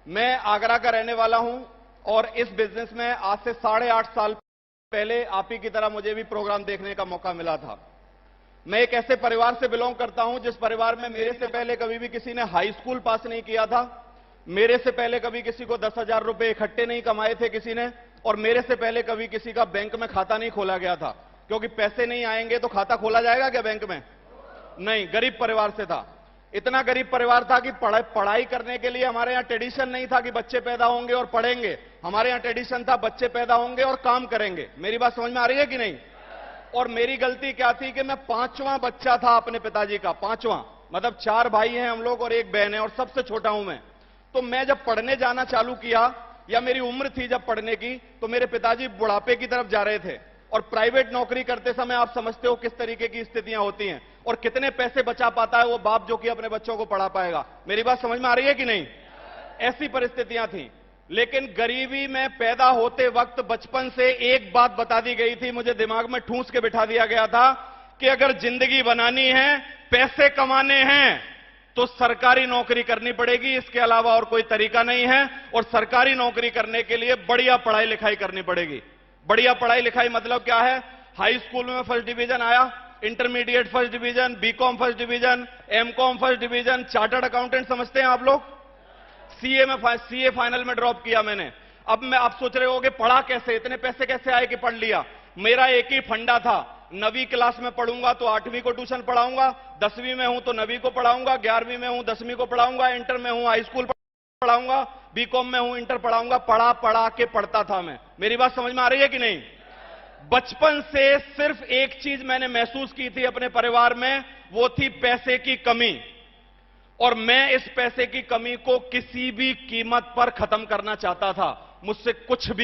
मैं आगरा का रहने वाला हूं और इस बिजनेस में आज से 8.5 साल पहले आप ही की तरह मुझे भी प्रोग्राम देखने का मौका मिला था। मैं एक ऐसे परिवार से बिलोंग करता हूं जिस परिवार में मेरे से पहले कभी भी किसी ने हाई स्कूल पास नहीं किया था, मेरे से पहले कभी किसी को 10,000 रुपए इकट्ठे नहीं कमाए थे किसी ने, और मेरे से पहले कभी किसी का बैंक में खाता नहीं खोला गया था, क्योंकि पैसे नहीं आएंगे तो खाता खोला जाएगा क्या बैंक में? नहीं, गरीब परिवार से था। इतना गरीब परिवार था कि पढ़ाई करने के लिए हमारे यहां ट्रेडिशन नहीं था कि बच्चे पैदा होंगे और पढ़ेंगे। हमारे यहां ट्रेडिशन था बच्चे पैदा होंगे और काम करेंगे। मेरी बात समझ में आ रही है कि नहीं? और मेरी गलती क्या थी कि मैं 5वां बच्चा था अपने पिताजी का, 5वां, मतलब 4 भाई हैं हम लोग और 1 बहन है, और सबसे छोटा हूं मैं। तो मैं जब पढ़ने जाना चालू किया, या मेरी उम्र थी जब पढ़ने की, तो मेरे पिताजी बुढ़ापे की तरफ जा रहे थे, और प्राइवेट नौकरी करते समय आप समझते हो किस तरीके की स्थितियां होती हैं, और कितने पैसे बचा पाता है वो बाप जो कि अपने बच्चों को पढ़ा पाएगा। मेरी बात समझ में आ रही है कि नहीं? ऐसी परिस्थितियां थी। लेकिन गरीबी में पैदा होते वक्त बचपन से एक बात बता दी गई थी, मुझे दिमाग में ठूंस के बिठा दिया गया था कि अगर जिंदगी बनानी है, पैसे कमाने हैं, तो सरकारी नौकरी करनी पड़ेगी, इसके अलावा और कोई तरीका नहीं है। और सरकारी नौकरी करने के लिए बढ़िया पढ़ाई लिखाई करनी पड़ेगी। बढ़िया पढ़ाई लिखाई मतलब क्या है? हाई स्कूल में फर्स्ट डिवीजन आया, intermediate first division, BCom first division, MCom first division, chartered accountant समझते हैं आप लोग? सीए फाइनल में ड्रॉप किया मैंने। अब आप सोच रहे होगे पढ़ा कैसे, इतने पैसे कैसे आए कि पढ़ लिया? मेरा एक ही फंडा था, 9वीं क्लास में पढ़ूंगा तो 8वीं को ट्यूशन पढ़ाऊंगा, 10वीं में हूं तो 9वीं को पढ़ाऊंगा, 11वीं में हूं 10वीं को पढ़ाऊंगा, इंटर में हूं हाई स्कूल पढ़ाऊंगा, बीकॉम में हूं इंटर पढ़ाऊंगा। पढ़ा के पढ़ता था मैं। मेरी बात समझ में आ रही है कि नहीं? बचपन से सिर्फ एक चीज मैंने महसूस की थी अपने परिवार में, वो थी पैसे की कमी। और मैं इस पैसे की कमी को किसी भी कीमत पर खत्म करना चाहता था। मुझसे कुछ भी